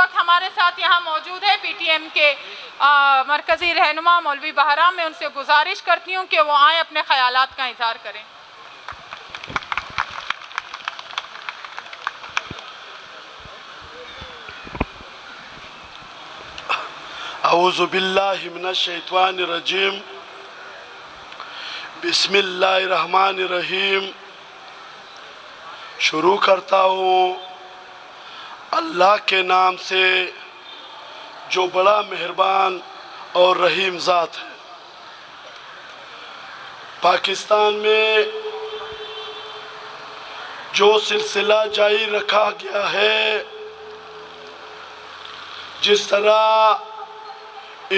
وقت ہمارے ساتھ یہاں موجود ہے پی ٹی ایم کے مرکزی رہنما مولوی بہرام. میں ان سے گزارش کرتی ہوں کہ وہ آئیں اپنے خیالات کا اظہار کریں. اعوذ باللہ من الشیطان الرجیم. بسم اللہ الرحمن الرحیم. شروع کرتا ہوں اللہ کے نام سے جو بڑا مہربان اور رحیم ذات ہے. پاکستان میں جو سلسلہ جاری رکھا گیا ہے، جس طرح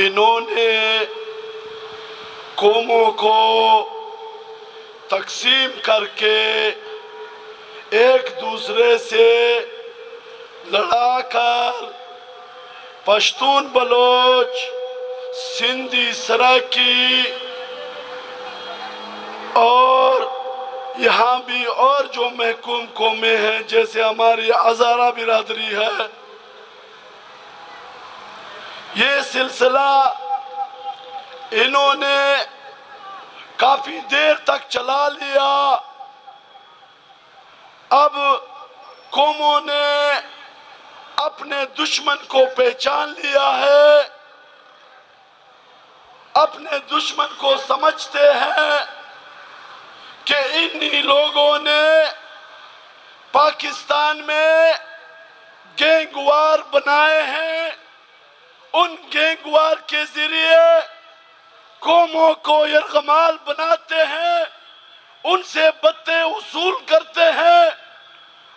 انہوں نے قوموں کو تقسیم کر کے ایک دوسرے سے لڑا کر پشتون، بلوچ، سندھی، سرائکی اور یہاں بھی اور جو محکوم قومیں ہیں جیسے ہماری ہزارہ برادری ہے، یہ سلسلہ انہوں نے کافی دیر تک چلا لیا. اب قوموں نے اپنے دشمن کو پہچان لیا ہے، اپنے دشمن کو سمجھتے ہیں کہ انہی لوگوں نے پاکستان میں گینگ وار بنائے ہیں. ان گینگ وار کے ذریعے قوموں کو یرغمال بناتے ہیں، ان سے بدتے وصول کرتے ہیں،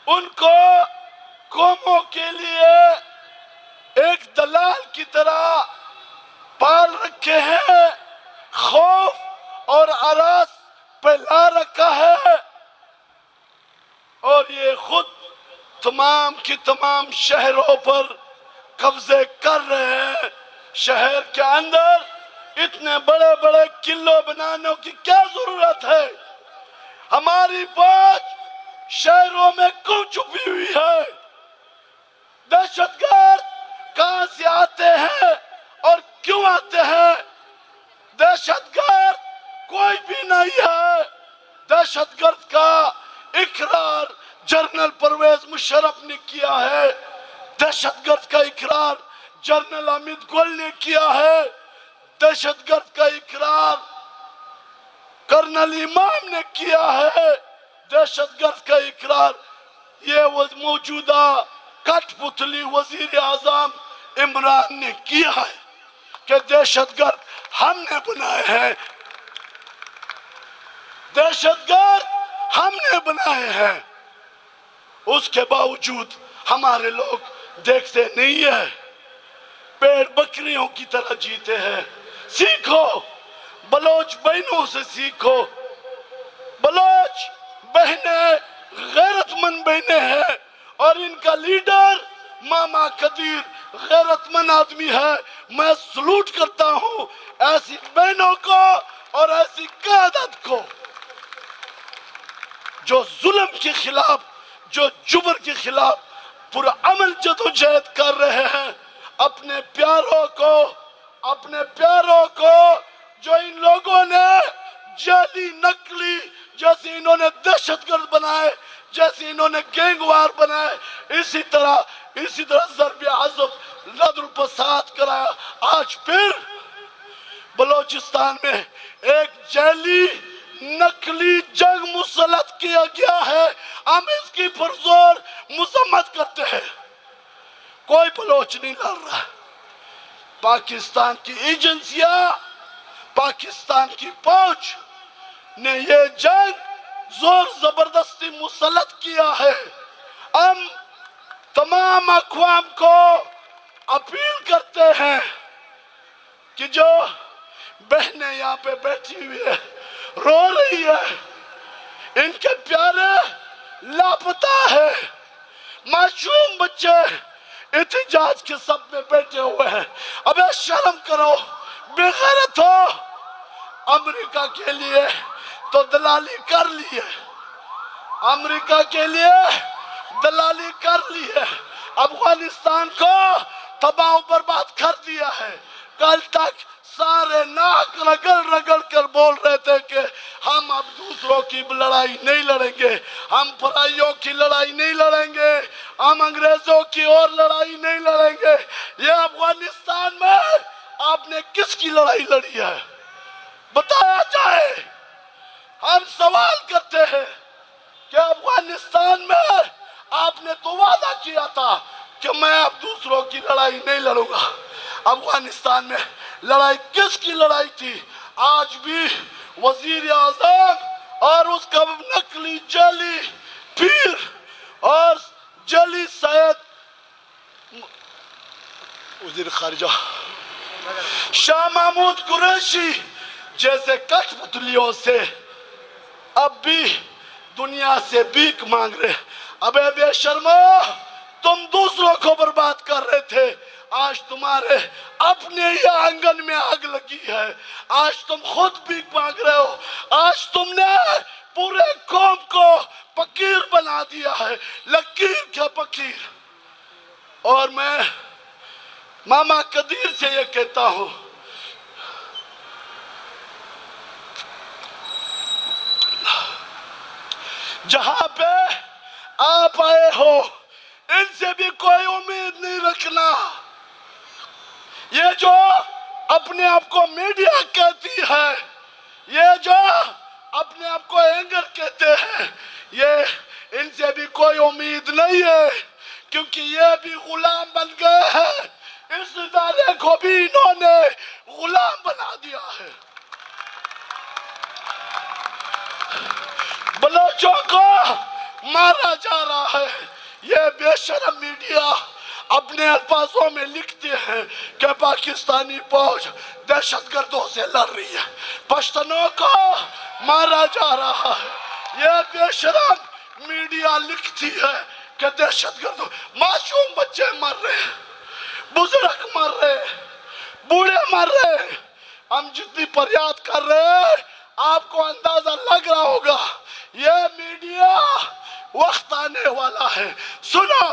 ان کو قوموں کے لیے ایک دلال کی طرح پال رکھے ہیں، خوف اور ہراس پھیلا رکھا ہے، اور یہ خود تمام کی تمام شہروں پر قبضے کر رہے ہیں. شہر کے اندر اتنے بڑے بڑے قلعے بنانے کی کیا ضرورت ہے؟ ہماری فوج شہروں میں کیوں چھپی ہوئی ہے؟ دہشت گرد کہاں سے آتے ہیں اور کیوں آتے ہیں؟ دہشت گرد کوئی بھی نہیں ہے. دہشت گرد کا اقرار جنرل پرویز مشرف نے کیا ہے، دہشت گرد کا اقرار جنرل حمید گل نے کیا ہے، دہشت گرد کا اقرار کرنل امام نے کیا ہے، دہشت گرد کا اقرار یہ موجودہ کٹ پتلی وزیر اعظم عمران نے کیا ہے کہ دہشت گرد ہم نے بنائے ہیں، دہشت گرد ہم نے بنائے ہیں. اس کے باوجود ہمارے لوگ دیکھتے نہیں ہیں، پیڑ بکریوں کی طرح جیتے ہیں. سیکھو، بلوچ بہنوں سے سیکھو. بلوچ بہنیں غیرت مند بہنیں ہیں اور ان کا لیڈر ماما قدیر غیرت مند آدمی ہے. میں سلوٹ کرتا ہوں ایسی بہنوں کو اور ایسی قیادت کو جو ظلم کے خلاف، جو جبر کے خلاف پرعمل جدوجہد کر رہے ہیں. اپنے پیاروں کو جو ان لوگوں نے جعلی نقلی، جیسے انہوں نے دہشت گرد بنائے، جیسے انہوں نے گینگ وار بنائے، اسی طرح ضرب عضب نظر الفساد کرایا. آج پھر بلوچستان میں ایک جعلی نقلی جنگ مسلط کیا گیا ہے. ہم اس کی پرزور مذمت کرتے ہیں. کوئی بلوچ نہیں لڑ رہا. پاکستان کی ایجنسیاں، پاکستان کی فوج نے یہ جنگ زور زبردستی مسلط کیا ہے. ہم تمام اقوام کو اپیل کرتے ہیں کہ جو بہنیں یہاں پہ بیٹھی ہوئی ہیں، رو رہی ہے، ان کے پیارے لاپتہ ہے، معصوم بچے احتجاج کے سب میں بیٹھے ہوئے ہیں. ابے شرم کرو، بے غیرت ہو. امریکہ کے لیے تو دلالی کر لی ہے، امریکہ کے لیے دلالی کر لی ہے. افغانستان افغانستان کو تباہ و برباد کر دیا ہے. کل تک سارے ناک رگڑ رگڑ کر بول رہے تھے کہ ہم اب دوسروں کی لڑائی نہیں لڑیں گے, ہم پرائیوں کی لڑائی نہیں لڑیں گے, ہم انگریزوں کی اور لڑائی نہیں لڑیں گے. یہ افغانستان میں آپ نے کس کی لڑائی لڑی ہے بتایا جائے. ہم سوال کرتے ہیں کہ افغانستان میں آپ نے تو وعدہ کیا تھا کہ میں اب دوسروں کی لڑائی نہیں لڑوں گا. افغانستان میں لڑائی کس کی لڑائی تھی؟ آج بھی وزیر اعظم اور اس کا نقلی جعلی پیر اور جعلی سید وزیر خارجہ شاہ محمود قریشی جیسے کٹھ پتلیوں سے اب بھی دنیا سے بھیک مانگ رہے. ابے بے شرمو, تم دوسروں کو برباد کر رہے تھے, آج تمہارے اپنے ہی آنگن میں آگ لگی ہے. آج تم خود بھیک مانگ رہے ہو. آج تم نے پورے قوم کو فقیر بنا دیا ہے, لکیر کے فقیر. اور میں ماما قدیر سے یہ کہتا ہوں, جہاں پہ آپ آئے ہو ان سے بھی کوئی امید نہیں رکھنا. یہ جو اپنے آپ کو میڈیا کہتی ہے, یہ جو اپنے آپ کو اینکر کہتے ہیں, یہ ان سے بھی کوئی امید نہیں ہے, کیونکہ یہ بھی غلام بن گئے ہیں. اس ادارے کو بھی انہوں نے غلام بنا دیا ہے. بلوچوں کو مارا جا رہا ہے. یہ بے شرم میڈیا اپنے الفاظوں میں لکھتے ہیں کہ پاکستانی فوج دہشت گردوں سے لڑ رہی ہے, پشتنوں کو مارا جا رہا ہے. یہ بے شرم میڈیا لکھتی ہے کہ دہشت گردوں, معصوم بچے مر رہے, بزرگ مر رہے, بوڑھے مر رہے. ہم جتنی فریاد کر رہے ہیں آپ کو اندازہ لگ رہا ہوگا, یہ میڈیا وقت آنے والا ہے. سنو,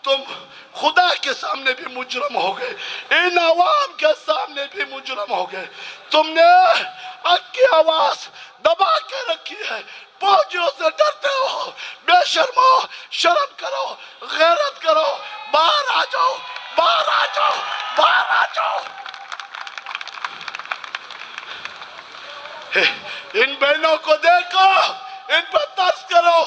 تم خدا کے سامنے بھی مجرم ہو گئے, ان عوام کے سامنے بھی مجرم ہو گئے. تم نے حق کی آواز دبا کے رکھی ہے, فوجیوں سے ڈرتے ہو. بے شرمو, شرم کرو, غیرت کرو, باہر آ جاؤ, باہر آ جاؤ, باہر آ جاؤ. ان بہنوں کو دیکھو, ان پر ترس کرو,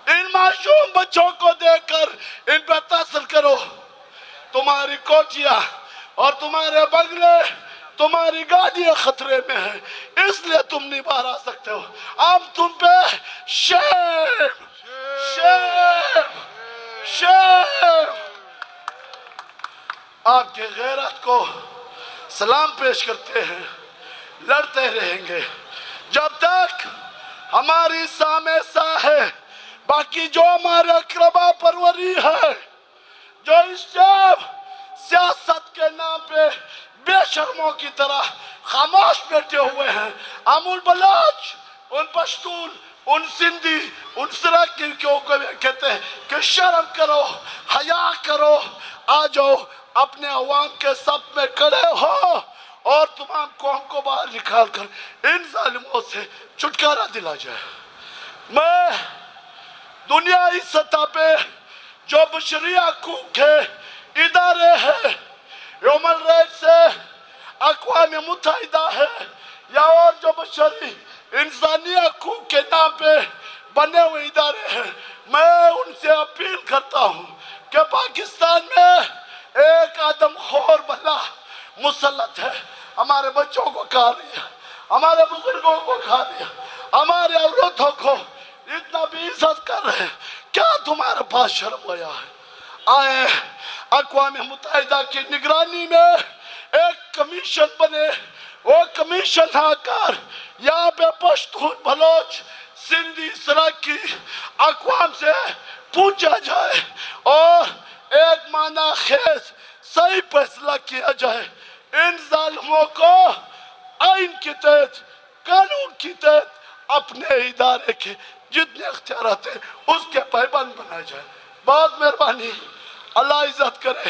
ان معصوم بچوں کو دیکھ کر ان پر تاثر کرو. تمہاری کوٹیاں اور تمہارے بنگلے, تمہاری گاڑیاں خطرے میں ہیں, اس لیے تم نہیں باہر آ سکتے ہو. ہم تم پہ شیم شیم شیم. آپ کے غیرت کو سلام پیش کرتے ہیں. لڑتے رہیں گے جب تک ہماری سامے سا ہے. باقی جو ہمارے اقربا پروری ہے, جو اس ٹائم سیاست کے نام پہ بے شرموں کی طرح خاموش بیٹھے ہوئے ہیں, ہم ان بلوچ, ان پشتون, ان سندھی, ان سراکیوں کو کہتے ہیں کہ شرم کرو, حیا کرو, آ جاؤ اپنے عوام کے صف میں کھڑے ہو اور تمام قوم کو باہر نکال کر ان ظالموں سے چھٹکارا دلا جائے. میں دنیائی سطح پہ جو بشری حقوق کے ادارے ہیں, ہیومن رائٹس سے اقوام متحدہ ہے یا اور جو بشری انسانی حقوق کے نام پہ بنے ہوئے ادارے ہیں, میں ان سے اپیل کرتا ہوں کہ پاکستان میں ایک آدم خور بلا مسلط ہے. ہمارے بچوں کو کھا رہی ہے, ہمارے بزرگوں کو کھا رہی ہے, ہمارے عورتوں کو اتنا بھی عزت کر رہے ہیں. کیا تمہارے پاس شرم آیا ہے؟ آئے اقوام متحدہ کی نگرانی میں ایک کمیشن بنے, وہ کمیشن آ کر یہاں پہ پشتون, بلوچ, سندھی, سراکی اقوام سے پوچھا جائے اور ایک معنی خیز صحیح فیصلہ کیا جائے. ان ظالموں کو آئین کے تحت, قانون کی تحت اپنے ادارے کے جتنے اختیارات ہیں اس کے پابند بنایا جائے. بہت مہربانی. عزت کرے،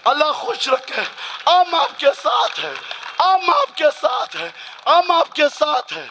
اللہ خوش رکھے. ہم آپ کے ساتھ ہیں، ہم آپ کے ساتھ ہیں، ہم آپ کے ساتھ ہیں.